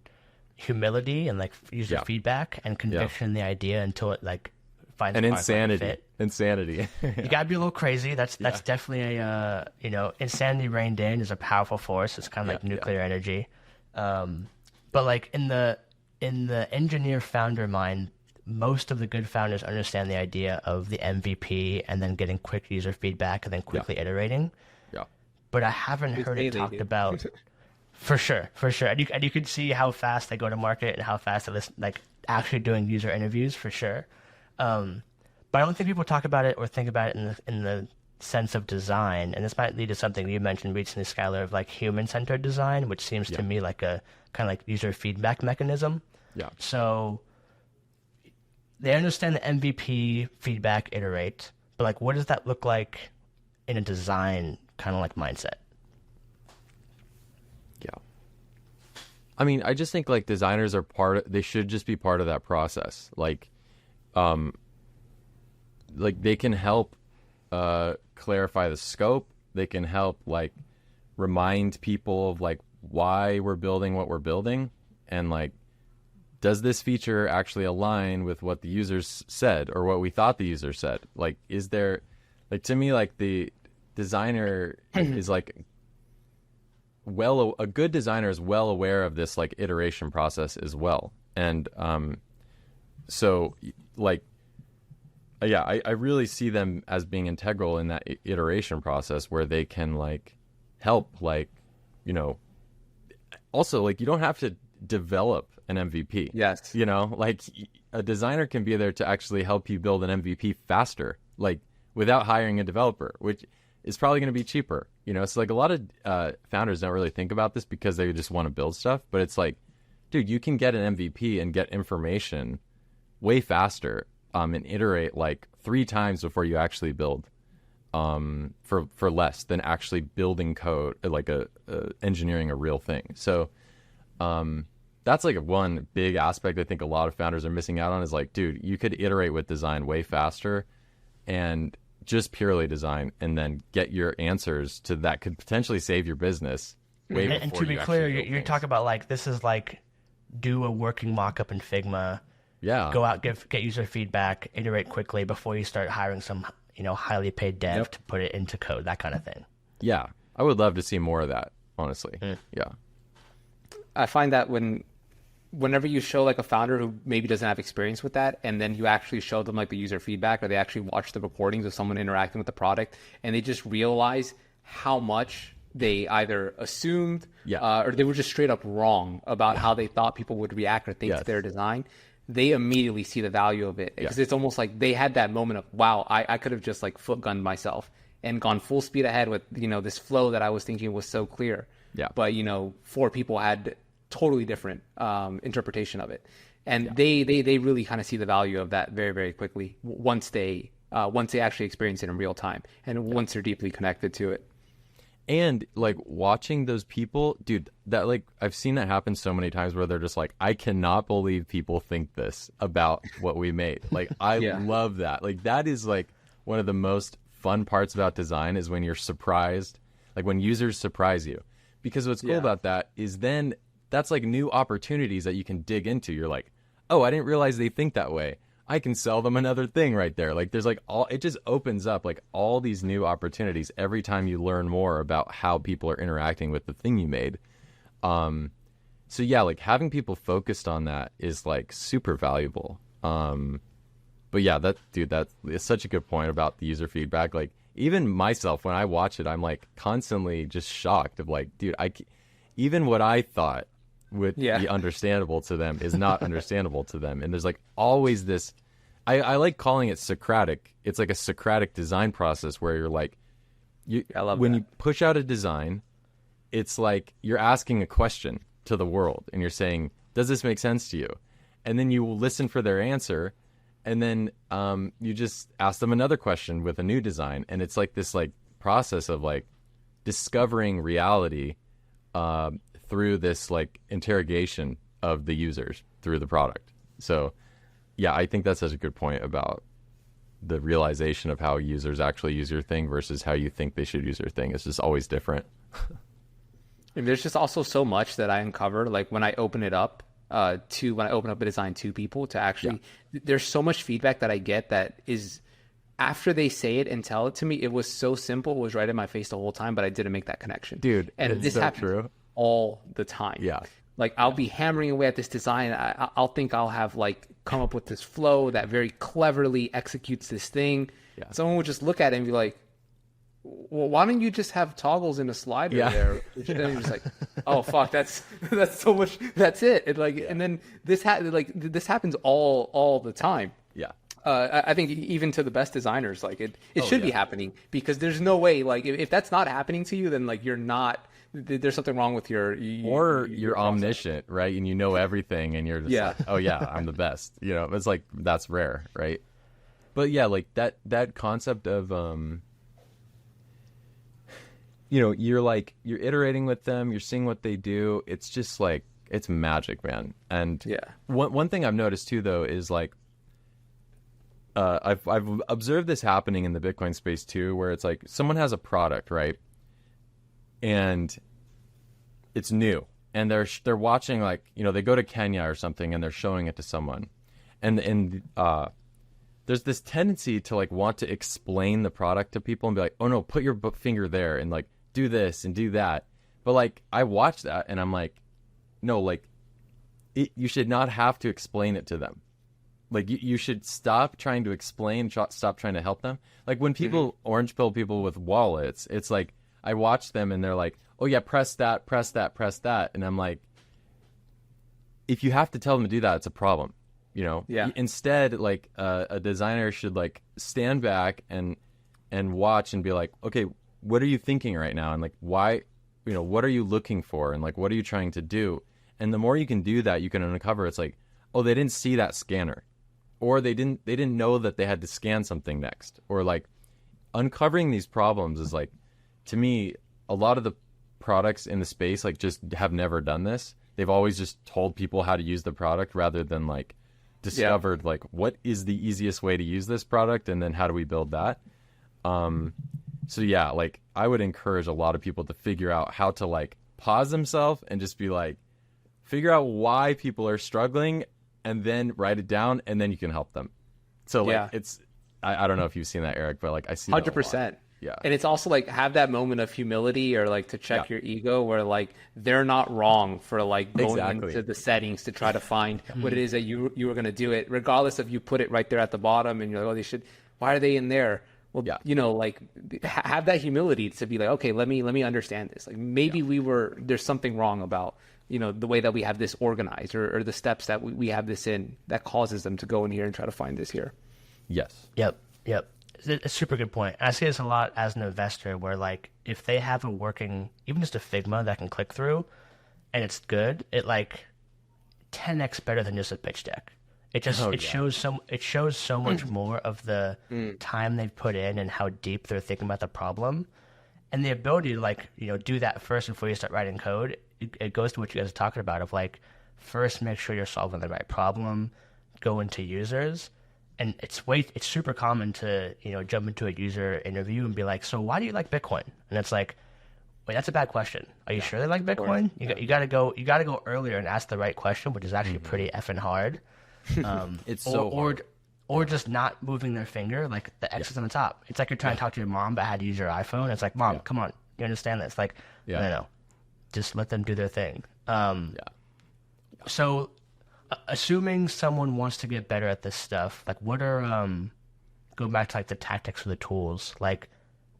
humility and like user feedback and conviction in the idea until it like finds and a product fit. insanity. You gotta be a little crazy. That's definitely a insanity reined in is a powerful force. It's kind of like nuclear energy, but like in the engineer founder mind, most of the good founders understand the idea of the MVP and then getting quick user feedback and then quickly iterating. Yeah. But I haven't heard it talked about. For sure. And you can see how fast they go to market and how fast they like actually doing user interviews, for sure. But I don't think people talk about it or think about it in the sense of design. And this might lead to something you mentioned recently, Skyler, of like human-centered design, which seems to me like a kind of like user feedback mechanism. Yeah. So they understand the MVP, feedback, iterate, but like what does that look like in a design kind of like mindset? Yeah. I mean, I just think like designers are they should just be part of that process. Like they can help clarify the scope. They can help like remind people of like why we're building what we're building, and like, does this feature actually align with what the users said or what we thought the user said? Like, is there, like, to me, like the designer is like a good designer is well aware of this like iteration process as well. And so like, I really see them as being integral in that iteration process, where they can like help, like, also like you don't have to develop an MVP. Yes. Like a designer can be there to actually help you build an MVP faster, like without hiring a developer, which is probably going to be cheaper. So like a lot of founders don't really think about this because they just want to build stuff, but it's like, dude, you can get an MVP and get information way faster and iterate like 3 times before you actually build for less than actually building code, like engineering a real thing. So that's like one big aspect I think a lot of founders are missing out on, is like, dude, you could iterate with design way faster and just purely design, and then get your answers to that could potentially save your business way before. And to be clear, you're talking about like, this is like, do a working mock-up in Figma, go out, get user feedback, iterate quickly before you start hiring some highly paid dev to put it into code, that kind of thing. Yeah, I would love to see more of that, honestly. Yeah, I find that whenever you show like a founder who maybe doesn't have experience with that, and then you actually show them like the user feedback, or they actually watch the recordings of someone interacting with the product, and they just realize how much they either assumed or they were just straight up wrong about how they thought people would react or think to their design, they immediately see the value of it. Because it's almost like they had that moment of, wow, I could have just like foot gunned myself and gone full speed ahead with this flow that I was thinking was so clear. Yeah. But 4 people had totally different interpretation of it, and they really kind of see the value of that very, very quickly once they actually experience it in real time, and once they're deeply connected to it. And like watching those people, dude, that like I've seen that happen so many times where they're just like, I cannot believe people think this about what we made. Like I love that. Like that is like one of the most fun parts about design is when you're surprised, like when users surprise you. Because what's cool about that is then that's like new opportunities that you can dig into. You're like, oh, I didn't realize they think that way. I can sell them another thing right there. Like there's like it just opens up like all these new opportunities every time you learn more about how people are interacting with the thing you made. So yeah, like having people focused on that is like super valuable. But yeah, that is such a good point about the user feedback. Like even myself, when I watch it, I'm like constantly just shocked of like, dude, even what I thought would be understandable to them is not understandable to them. And there's like always this, I like calling it Socratic. It's like a Socratic design process where you're like, when you push out a design, it's like you're asking a question to the world and you're saying, does this make sense to you? And then you will listen for their answer. And then you just ask them another question with a new design. And it's like this like process of like discovering reality through this like interrogation of the users through the product. So yeah, I think that's such a good point about the realization of how users actually use your thing versus how you think they should use your thing. It's just always different. And there's just also so much that I uncover, like when I open it up when I open up a design to people to actually, there's so much feedback that I get that is after they say it and tell it to me, it was so simple, it was right in my face the whole time, but I didn't make that connection. Dude, and this happens all the time. Yeah. Like I'll be hammering away at this design. I'll think I'll have like come up with this flow that very cleverly executes this thing. Yeah. Someone would just look at it and be like, well, why don't you just have toggles in a slider there? And you're just like, oh fuck, that's so much. That's it. And like, and then this happens all the time. Yeah. I think even to the best designers, like it should be happening, because there's no way, like if that's not happening to you, then like you're not. There's something wrong with your you're omniscient, right? And you know everything, and you're just like, oh yeah, I'm the best. You know, it's like that's rare, right? But yeah, like that concept of you know, you're iterating with them, you're seeing what they do. It's just like it's magic, man. And one thing I've noticed too, though, is like I've observed this happening in the Bitcoin space too, where it's like someone has a product, right? And it's new, and they're watching, like, you know, they go to Kenya or something and they're showing it to someone, and there's this tendency to like want to explain the product to people and be like, oh no, put your finger there and like do this and do that. But like I watch that and I'm like, no, like you should not have to explain it to them. Like you should stop trying to explain, stop trying to help them. Like when people orange pill people with wallets, it's like I watch them and they're like, oh yeah, press that, press that, press that. And I'm like, if you have to tell them to do that, it's a problem, you know? Yeah. Instead, like a designer should like stand back and watch and be like, okay, what are you thinking right now? And like, why, you know, what are you looking for? And like, what are you trying to do? And the more you can do that, you can uncover, it's like, oh, they didn't see that scanner, or they didn't know that they had to scan something next, or like uncovering these problems is like, to me, a lot of the products in the space like just have never done this. They've always just told people how to use the product rather than like discovered like what is the easiest way to use this product and then how do we build that. So yeah, like I would encourage a lot of people to figure out how to like pause themselves and just be like, figure out why people are struggling and then write it down and then you can help them. So like it's I don't know if you've seen that, Eric, but like I see 100%. Yeah. And it's also like have that moment of humility or like to check your ego where like they're not wrong for like going into the settings to try to find what it is that you were going to do it, regardless of you put it right there at the bottom and you're like, oh, why are they in there? Well, you know, like have that humility to be like, okay, let me understand this. Like maybe there's something wrong about, you know, the way that we have this organized or the steps that we have this in that causes them to go in here and try to find this here. Yes. Yep. It's a super good point. I see this a lot as an investor where like if they have a working, even just a Figma that can click through and it's good, it like 10x better than just a pitch deck. It just shows so much more of the time they've put in and how deep they're thinking about the problem. and the ability to like, do that first before you start writing code, it goes to what you guys are talking about of like, first make sure you're solving the right problem, go into users. And it's super common to, jump into a user interview and be like, so why do you like Bitcoin? And it's like, wait, that's a bad question. Are you sure they like Bitcoin? You gotta go earlier and ask the right question, which is actually pretty effing hard. It's so hard. Or just not moving their finger, like the X is on the top. It's like you're trying to talk to your mom about how to use your iPhone. It's like, Mom, come on, you understand this? Like, no, just let them do their thing. So, assuming someone wants to get better at this stuff, like, what are going back to like the tactics or the tools? Like,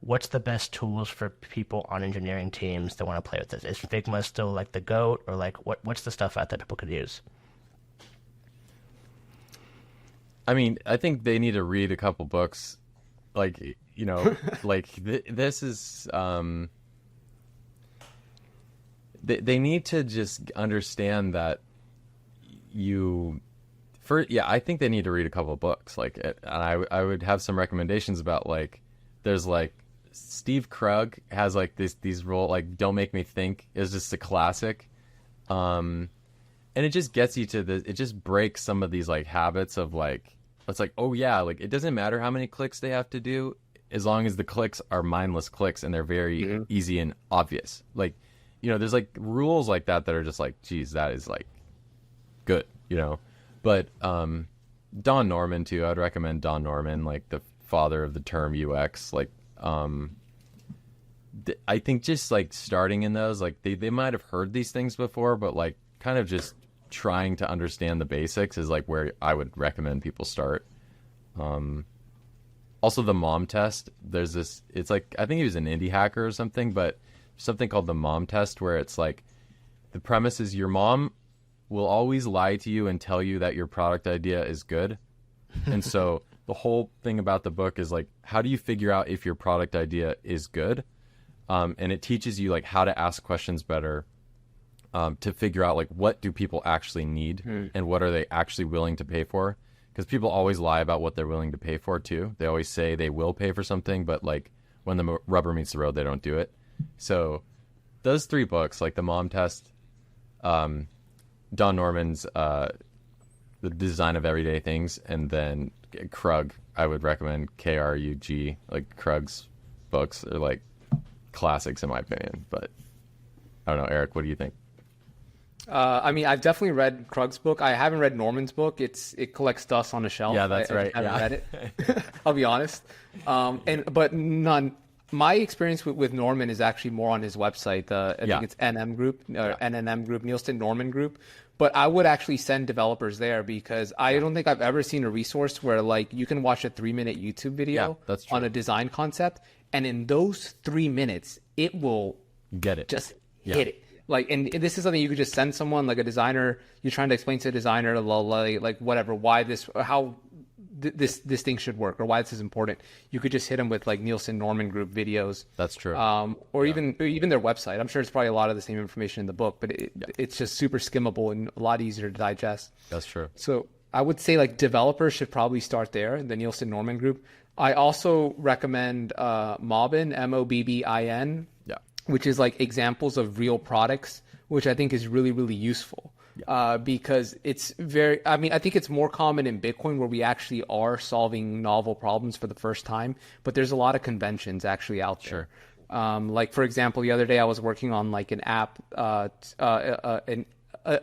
what's the best tools for people on engineering teams that want to play with this? Is Figma still like the GOAT, or like what's the stuff out that people could use? I mean, I think they need to read a couple books, like, like this is, they need to just understand that I think they need to read a couple of books. Like, and I would have some recommendations about like, there's like Steve Krug has like these role, like Don't Make Me Think is just a classic. And it just gets you to it just breaks some of these like habits of like, it's like, oh yeah, like it doesn't matter how many clicks they have to do as long as the clicks are mindless clicks and they're very easy and obvious. Like, there's like rules like that are just like, geez, that is like good, but Don Norman too. I'd recommend Don Norman, like the father of the term UX. Like, I think just like starting in those, like they might have heard these things before, but like kind of just trying to understand the basics is like where I would recommend people start. Also the mom test, there's this, it's like, I think he was an indie hacker or something, but something called the mom test, where it's like the premise is your mom will always lie to you and tell you that your product idea is good. And so the whole thing about the book is like, how do you figure out if your product idea is good? And it teaches you like how to ask questions better, to figure out like what do people actually need and what are they actually willing to pay for? Because people always lie about what they're willing to pay for too. They always say they will pay for something, but like when the rubber meets the road, they don't do it. So those 3 books, like the mom test, Don Norman's The Design of Everyday Things, and then Krug, I would recommend KRUG. Like Krug's books are like classics in my opinion. But I don't know, Eric, what do you think? I mean, I've definitely read Krug's book. I haven't read Norman's book. It collects dust on a shelf. Yeah, that's right. I haven't read it. I'll be honest. My experience with Norman is actually more on his website. I think it's NM Group or NNM Group, Nielsen Norman Group. But I would actually send developers there because I don't think I've ever seen a resource where like you can watch a 3-minute YouTube video on a design concept, and in those 3 minutes, it will get it, just hit it. Like, and this is something you could just send someone, like a designer. You're trying to explain to a designer, like whatever, why this, how this thing should work, or why this is important. You could just hit them with like Nielsen Norman Group videos. That's true. Or even their website. I'm sure it's probably a lot of the same information in the book, but it's just super skimmable and a lot easier to digest. That's true. So I would say like developers should probably start there, the Nielsen Norman Group. I also recommend Mobbin, Mobbin, which is like examples of real products, which I think is really, really useful. Because it's I think it's more common in Bitcoin where we actually are solving novel problems for the first time, but there's a lot of conventions actually out there. Sure. Like for example, the other day I was working on like an app, a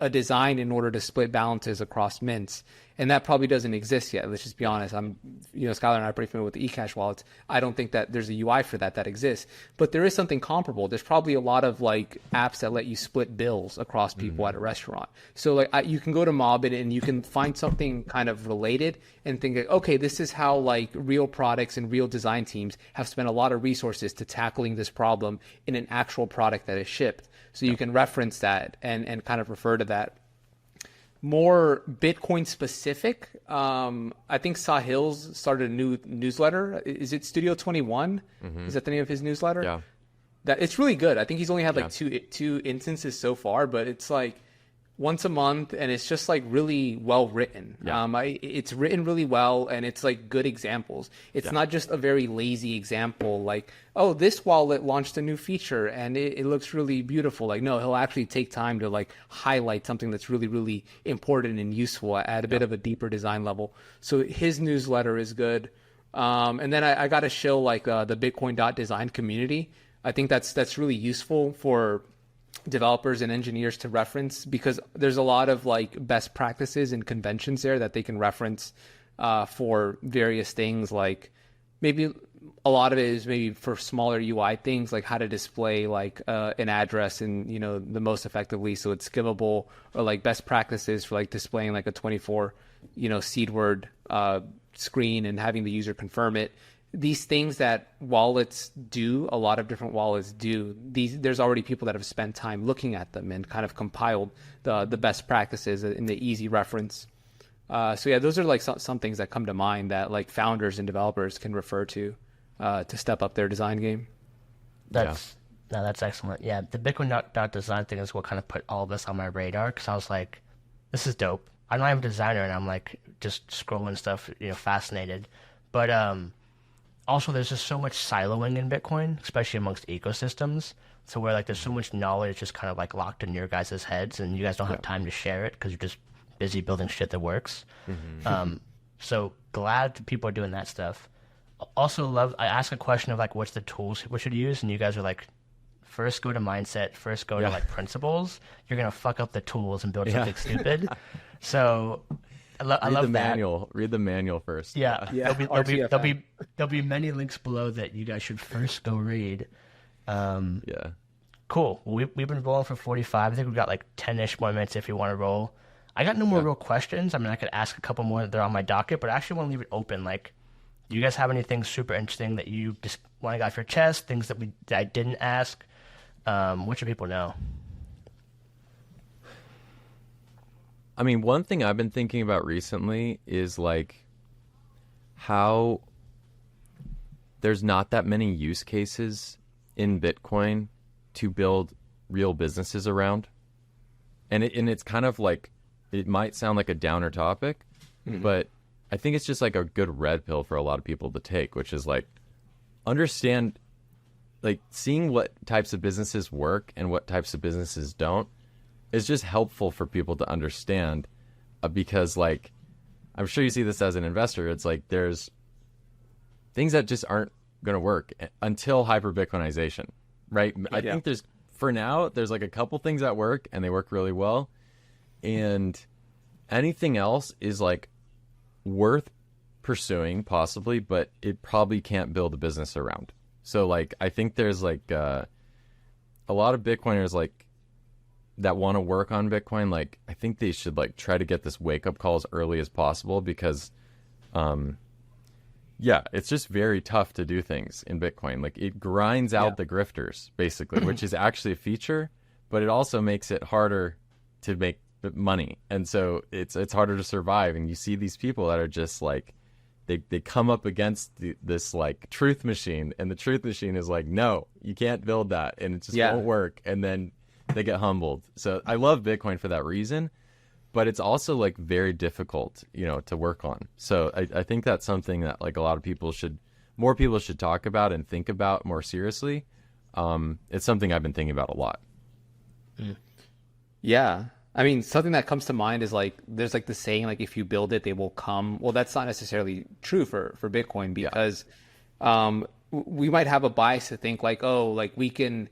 design in order to split balances across mints. And that probably doesn't exist yet. Let's just be honest. Skyler and I are pretty familiar with the eCash wallets. I don't think that there's a UI for that exists, but there is something comparable. There's probably a lot of like apps that let you split bills across people at a restaurant. So like you can go to Mobbit and you can find something kind of related and think, like, okay, this is how like real products and real design teams have spent a lot of resources to tackling this problem in an actual product that is shipped. So you can reference that and kind of refer to that. More Bitcoin specific, I think Sahil's started a new newsletter. Is it Studio 21? Is that the name of his newsletter? Yeah. That it's really good. I think he's only had like two instances so far, but it's like once a month, and it's just like really well written. It's written really well, and it's like good examples. It's not just a very lazy example like, oh, this wallet launched a new feature and it looks really beautiful. Like, no, he'll actually take time to like highlight something that's really, really important and useful at a bit of a deeper design level. So his newsletter is good. And then I got to show like the Bitcoin.design community. I think that's really useful for developers and engineers to reference, because there's a lot of like best practices and conventions there that they can reference for various things. Like maybe a lot of it is maybe for smaller UI things, like how to display like an address in, the most effectively so it's skimmable, or like best practices for like displaying like a 24 seed word screen and having the user confirm it. These things that wallets do, a lot of different wallets do, there's already people that have spent time looking at them and kind of compiled the best practices in the easy reference. So yeah, those are like some things that come to mind that like founders and developers can refer to step up their design game. That's excellent. Yeah, the Bitcoin.design thing is what kind of put all of this on my radar, because I was like, this is dope. I'm not even a designer, and I'm like just scrolling stuff, fascinated. But also, there's just so much siloing in Bitcoin, especially amongst ecosystems. So where like there's so much knowledge just kind of like locked in your guys' heads, and you guys don't have time to share it because you're just busy building shit that works. So glad people are doing that stuff. Also I asked a question of like, what's the tools we should use? And you guys are like, first go to mindset, first go to like principles. You're going to fuck up the tools and build something stupid. So I love the that. manual. Read the manual first. There'll be many links below that you guys should first go read. Cool. Well, we've been rolling for 45. I think we've got like 10-ish more minutes if you want to roll. I got no more real questions. I mean, I could ask a couple more that are on my docket, but I actually want to leave it open. Like, do you guys have anything super interesting that you just want to get off your chest? Things that I didn't ask? What should people know? I mean, one thing I've been thinking about recently is like how there's not that many use cases in Bitcoin to build real businesses around. And it's kind of like, it might sound like a downer topic, but I think it's just like a good red pill for a lot of people to take, which is like, understand, like seeing what types of businesses work and what types of businesses don't is just helpful for people to understand, because like, I'm sure you see this as an investor. It's like, there's things that just aren't going to work until hyper Bitcoinization, right? I think for now, there's like a couple things that work and they work really well. And anything else is like worth pursuing possibly, but it probably can't build a business around. So like, I think there's like a lot of Bitcoiners like that want to work on Bitcoin. Like, I think they should like try to get this wake up call as early as possible, because it's just very tough to do things in Bitcoin. Like, it grinds out the grifters basically, which is actually a feature, but it also makes it harder to make money. And so it's harder to survive. And you see these people that are just like, they come up against this like truth machine, and the truth machine is like, no, you can't build that, and it just won't work. And then they get humbled. So I love Bitcoin for that reason, but it's also like very difficult, to work on. So I think that's something that like a lot of more people should talk about and think about more seriously. It's something I've been thinking about a lot. Yeah. I mean, something that comes to mind is like, there's like the saying, like, if you build it, they will come. Well, that's not necessarily true for Bitcoin, because we might have a bias to think like, oh, like we can,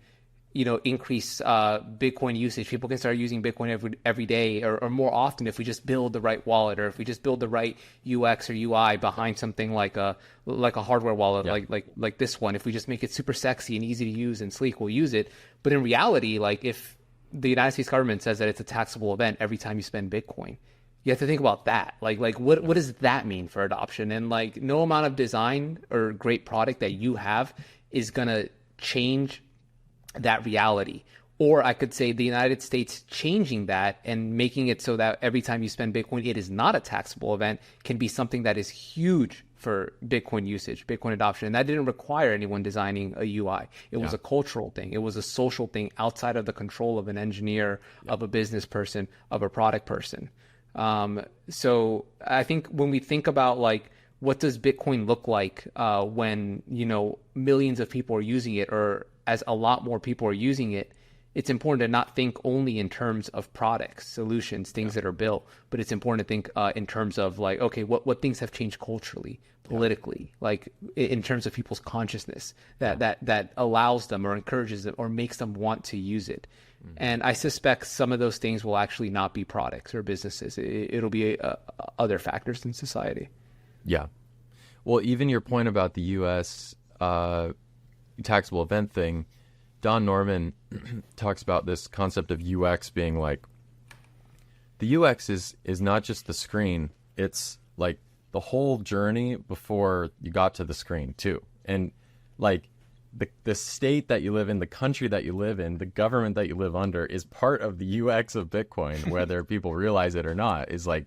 increase Bitcoin usage. People can start using Bitcoin every day or more often if we just build the right wallet, or if we just build the right UX or UI behind something like a hardware wallet, like this one. If we just make it super sexy and easy to use and sleek, we'll use it. But in reality, like, if the United States government says that it's a taxable event every time you spend Bitcoin, you have to think about that. Like what does that mean for adoption? And like, no amount of design or great product that you have is gonna change that reality. Or I could say the United States changing that and making it so that every time you spend Bitcoin, it is not a taxable event, can be something that is huge for Bitcoin usage, Bitcoin adoption. And that didn't require anyone designing a UI. It was a cultural thing. It was a social thing outside of the control of an engineer, of a business person, of a product person. So I think when we think about like, what does Bitcoin look like when, millions of people are using it, or as a lot more people are using it, it's important to not think only in terms of products, solutions, things that are built, but it's important to think in terms of like, okay, what things have changed culturally, politically, like in terms of people's consciousness that allows them or encourages them or makes them want to use it. And I suspect some of those things will actually not be products or businesses. It'll be other factors in society. Yeah. Well, even your point about the U.S. Taxable event thing, Don Norman talks about this concept of UX being like, the UX is not just the screen. It's like the whole journey before you got to the screen too. And like the state that you live in, the country that you live in, the government that you live under is part of the UX of Bitcoin, whether people realize it or not, is like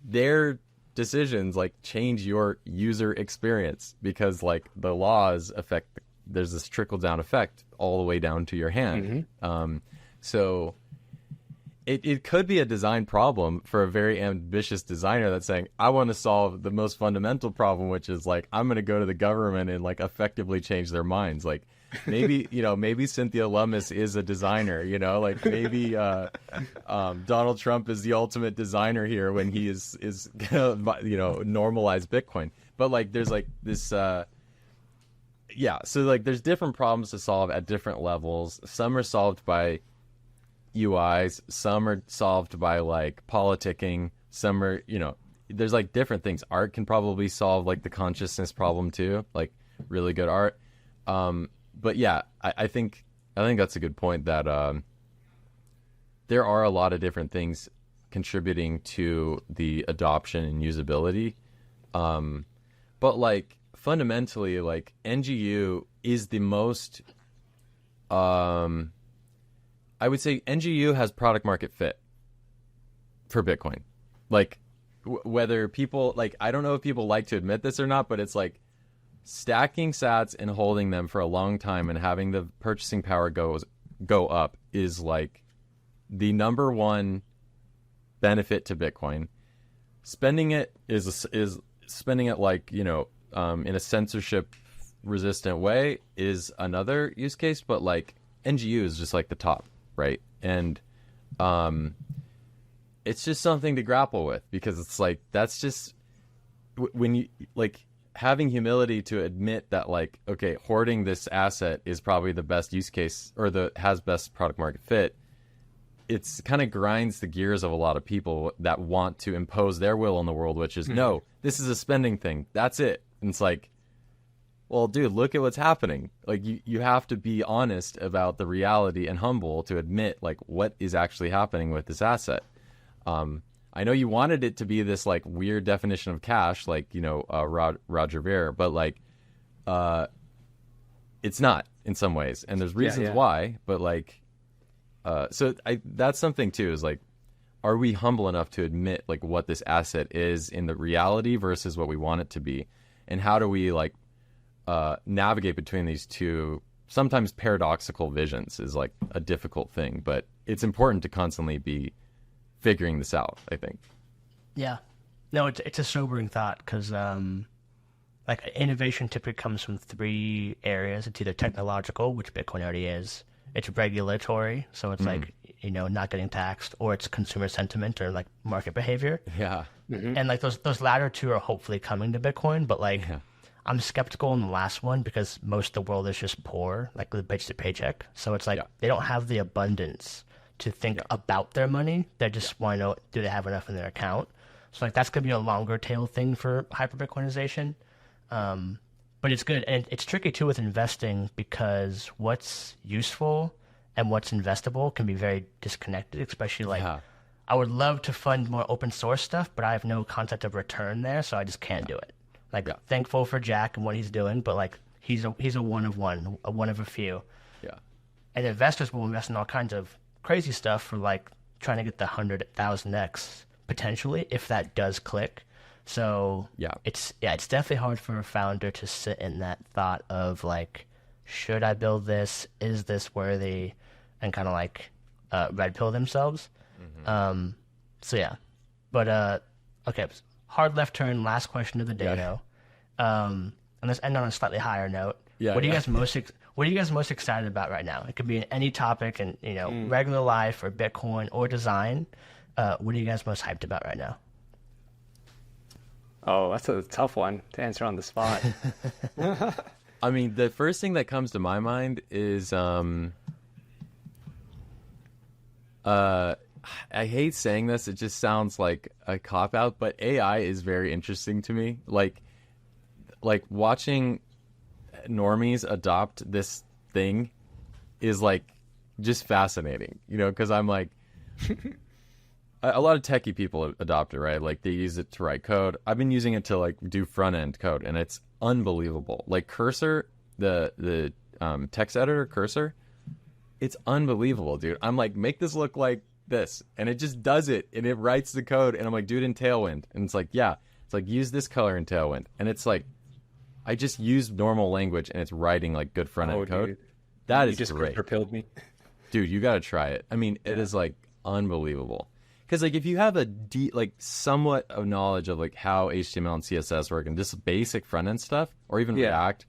their decisions like change your user experience, because like the laws affect, there's this trickle down effect all the way down to your hand. So it could be a design problem for a very ambitious designer that's saying, I want to solve the most fundamental problem, which is like, I'm going to go to the government and like effectively change their minds. Like maybe, maybe Cynthia Lummis is a designer, like maybe Donald Trump is the ultimate designer here when he is normalize Bitcoin. But like, there's like this, so like there's different problems to solve at different levels. Some are solved by UIs, some are solved by like politicking, some are, there's like different things. Art can probably solve like the consciousness problem too, like really good art. But yeah, I think that's a good point, that there are a lot of different things contributing to the adoption and usability. But like fundamentally, like NGU is the most, I would say NGU has product market fit for Bitcoin. Like whether people like, I don't know if people like to admit this or not, but it's like stacking sats and holding them for a long time and having the purchasing power go up is like the number one benefit to Bitcoin. Spending it is spending it like, in a censorship resistant way is another use case, but like NGU is just like the top, right? And it's just something to grapple with, because it's like, that's just when you like having humility to admit that like, okay, hoarding this asset is probably the best use case or has best product market fit. It's kind of grinds the gears of a lot of people that want to impose their will on the world, which is, no, this is a spending thing. That's it. And it's like, well, dude, look at what's happening. Like you have to be honest about the reality and humble to admit like what is actually happening with this asset. I know you wanted it to be this like weird definition of cash, like, Roger Ver, but like, it's not in some ways. And there's reasons why, but like, that's something too, is like, are we humble enough to admit like what this asset is in the reality versus what we want it to be? And how do we like, navigate between these two sometimes paradoxical visions is like a difficult thing, but it's important to constantly be figuring this out, I think. Yeah. No, it's a sobering thought, because like innovation typically comes from three areas. It's either technological, which Bitcoin already is. It's regulatory, so it's like, not getting taxed, or it's consumer sentiment or like market behavior. Yeah. And like those latter two are hopefully coming to Bitcoin, but like I'm skeptical in the last one, because most of the world is just poor, like the paycheck to paycheck. So it's like they don't have the abundance to think about their money. They just want to know, do they have enough in their account? So like that's going to be a longer tail thing for hyper-Bitcoinization. But it's good. And it's tricky too with investing, because what's useful and what's investable can be very disconnected, especially like I would love to fund more open source stuff, but I have no concept of return there, so I just can't do it. Like thankful for Jack and what he's doing, but like he's a one of one, a one of a few. Yeah. And investors will invest in all kinds of crazy stuff for like trying to get the 100,000x potentially, if that does click. So Yeah. it's definitely hard for a founder to sit in that thought of like, should I build this? Is this worthy? And kind of like red pill themselves. Um, so yeah, but okay, hard left turn. Last question of the day Yeah. though. And let's end on a slightly higher note. Yeah, What are you yeah. guys what are you guys most excited about right now? It could be in any topic, and regular life or Bitcoin or design. What are you guys most hyped about right now? Oh, that's a tough one to answer on the spot. I mean, the first thing that comes to my mind is I hate saying this, it just sounds like a cop out, but AI is very interesting to me. Like watching normies adopt this thing is like just fascinating, because I'm like a lot of techie people adopt it, right? Like they use it to write code. I've been using it to like do front end code, and it's unbelievable. Like Cursor, the text editor Cursor, it's unbelievable, dude. I'm like, make this look like this, and it just does it, and it writes the code, and I'm like, do it in Tailwind, and it's like, yeah, it's like use this color in Tailwind, and it's like, I just use normal language, and it's writing like good front end code. Dude. That You is just great, propelled me. dude. You gotta try it. I mean, it is like unbelievable. Because like if you have a like somewhat of knowledge of like how HTML and CSS work and just basic front end stuff, or even React,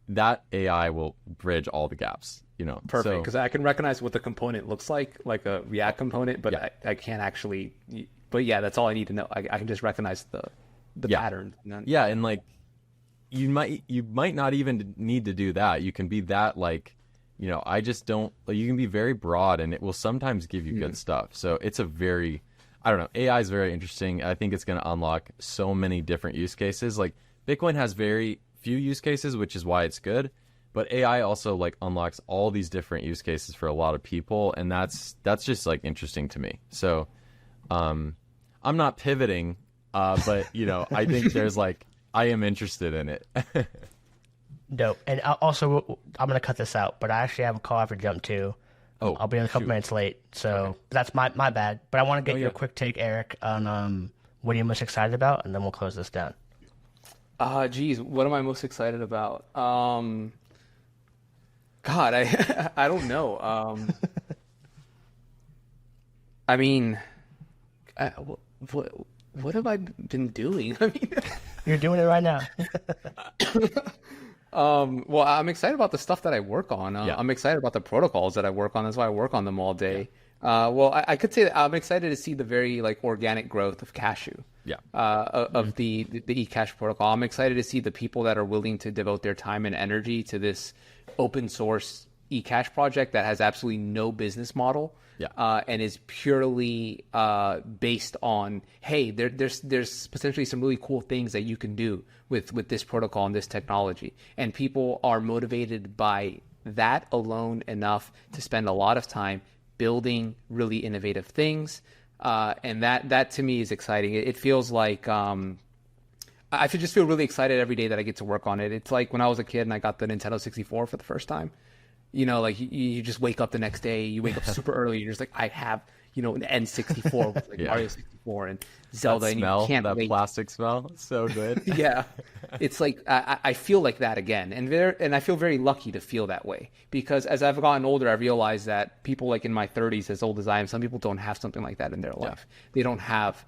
that AI will bridge all the gaps. Perfect, because I can recognize what the component looks like a React component, but Yeah. I can't actually. But yeah, that's all I need to know. I can just recognize the pattern. Yeah, and like you might not even need to do that. You can be that like, I just don't. Like, you can be very broad, and it will sometimes give you good stuff. So it's I don't know. AI is very interesting. I think it's going to unlock so many different use cases. Like Bitcoin has very few use cases, which is why it's good. But AI also like unlocks all these different use cases for a lot of people, and that's just like interesting to me. So, I'm not pivoting, but I think there's like I am interested in it. Dope. And also, I'm gonna cut this out, but I actually have a call I have to jump to. Oh, I'll be a couple minutes late, so that's my bad. But I want to get your quick take, Eric, on what are you most excited about, and then we'll close this down. Geez, what am I most excited about? God, I don't know. I mean, what have I been doing? I mean, You're doing it right now. well, I'm excited about the stuff that I work on. Yeah. I'm excited about the protocols that I work on. That's why I work on them all day. Well, I could say that I'm excited to see the very like organic growth of Cashew. Yeah. Of the eCash protocol. I'm excited to see the people that are willing to devote their time and energy to this open source eCash project that has absolutely no business model. Yeah. And is purely based on, hey, there's potentially some really cool things that you can do with this protocol and this technology, and people are motivated by that alone enough to spend a lot of time building really innovative things, and that to me is exciting. It feels like I just feel really excited every day that I get to work on it. It's like when I was a kid and I got the Nintendo 64 for the first time. Like you just wake up the next day, you wake up super early, you're just like, I have, an N64 with like Mario 64 and Zelda, and you can't that wait. plastic smell, it's so good. Yeah, it's like I feel like that again, and I feel very lucky to feel that way, because as I've gotten older, I realized that people like in my 30s, as old as I am, some people don't have something like that in their life. They don't have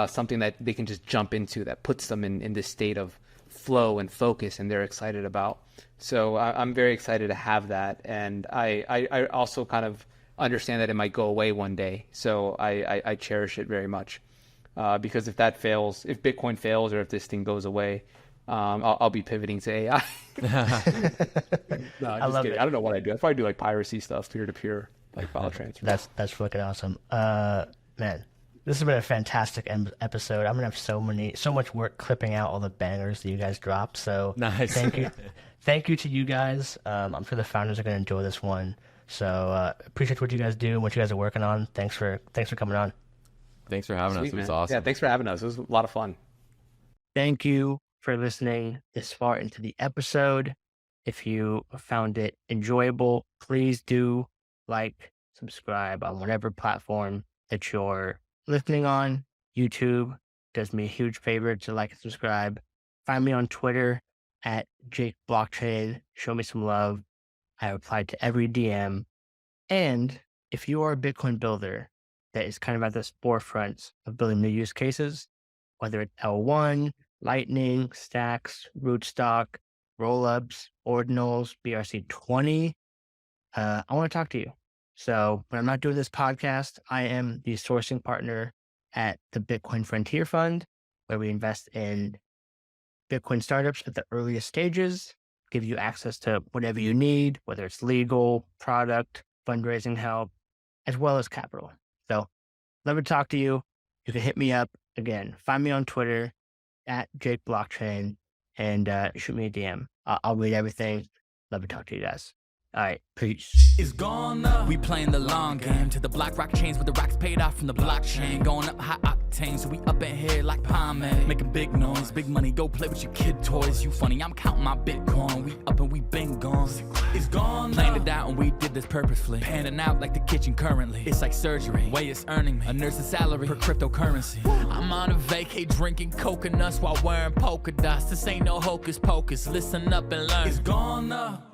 something that they can just jump into that puts them in this state of flow and focus, and they're excited about. So I'm very excited to have that, and I also kind of understand that it might go away one day. So I cherish it very much, because if that fails, if Bitcoin fails, or if this thing goes away, I'll be pivoting to AI. No, I'm just kidding. I don't know what I do. I probably do like piracy stuff, peer to peer, like file transfer. That's fucking awesome. Man, this has been a fantastic episode. I'm gonna have so much work clipping out all the bangers that you guys dropped. So Nice. thank you to you guys. I'm sure the founders are gonna enjoy this one. So appreciate what you guys do and what you guys are working on. Thanks for coming on. Thanks for having us. It was awesome. Yeah, thanks for having us. It was a lot of fun. Thank you for listening this far into the episode. If you found it enjoyable, please do like, subscribe on whatever platform that you're listening on, YouTube, Does me a huge favor to like and subscribe. Find me on Twitter at Jake Blockchain. Show me some love. I reply to every DM. And if you are a Bitcoin builder that is kind of at the forefront of building new use cases, whether it's L1, Lightning, Stacks, Rootstock, Rollups, Ordinals, BRC20, I want to talk to you. So when I'm not doing this podcast, I am the sourcing partner at the Bitcoin Frontier Fund, where we invest in Bitcoin startups at the earliest stages, give you access to whatever you need, whether it's legal, product, fundraising help, as well as capital. So love to talk to you. You can hit me up. Again, find me on Twitter at Jake Blockchain and shoot me a DM. I'll read everything. Love to talk to you guys. All right, peace. It's gone up. We playing the long game to the black rock chains with the racks paid off from the blockchain. Going up high octane, so we up in here like pomade. Making big noise, big money, go play with your kid toys. You funny, I'm counting my Bitcoin. We up and we been gone. It's gone. Planned it out and we did this purposefully. Panning out like the kitchen currently. It's like surgery, way it's earning me a nurse's salary for cryptocurrency. I'm on a vacay drinking coconuts while wearing polka dots. This ain't no hocus pocus. Listen up and learn. It's gone up.